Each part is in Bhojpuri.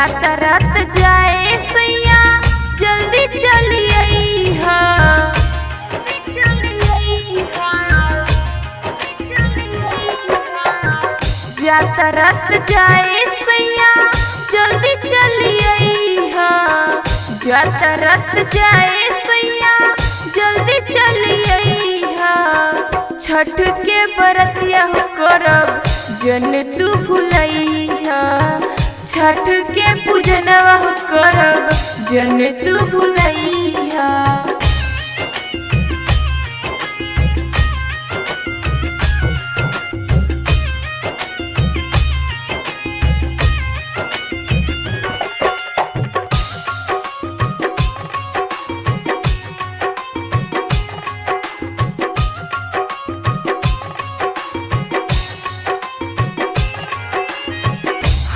यातायात जाए सैया जल्दी चलिए यातायात जाए सैया जल्दी चलिए यातायात जाए सैया जल्दी चलिए छठ के बरतिया करब जन तू भूलैया छठ के पूजनवा करब जन तू भूलैया।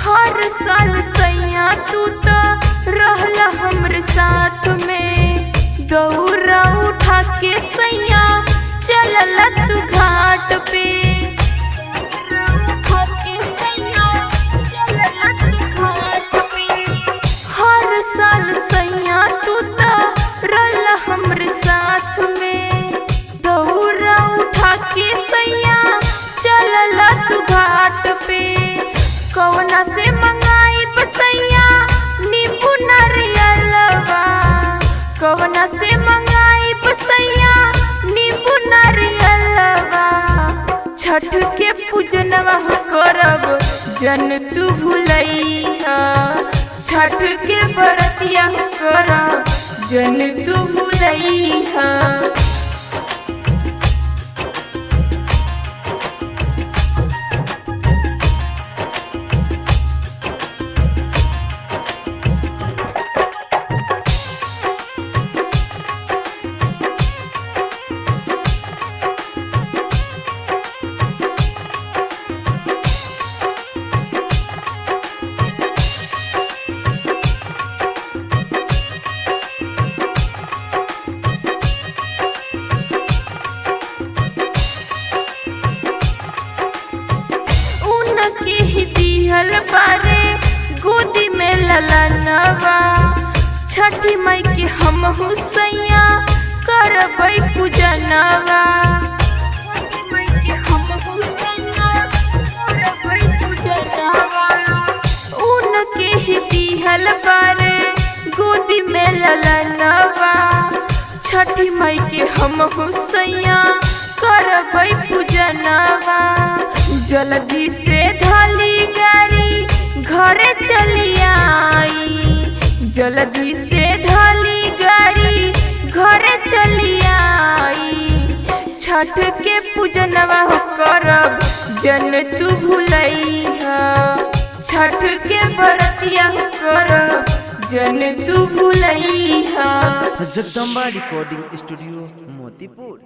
हर साल सैया तू तो रहला हमरे साथ में दौरा उठा के सैया चलला तू घाट पे हर साल सैया तू तो रहला हमरे साथ में दौरा उठा के सैया चलला तू घाट पे कौना से मंगाई बसैया नींबू नारियलवा कौना से मंगाई बसैया नींबू नारियलवा छठ के पूजनवा करब जन तू भूलैया छठ के बरतिया करब जन तू भूलैया। के ही दिहल बारे गोदी में ललनवा छठी माई के हम हुसैया करबै पूजनवा उनके ही दिहल बारे गोदी में ललनवा छठी माई के हम हुसैया करबै पूजनवा जल्दी से धाली गाड़ी घरे चली आई जल्दी से धाली गाड़ी घरे चली आई छठ के पूजनवा करब जन तू भूलैया छठ के बरतिया करब जन तू भूलैया। Jagdamba recording studio Motipur.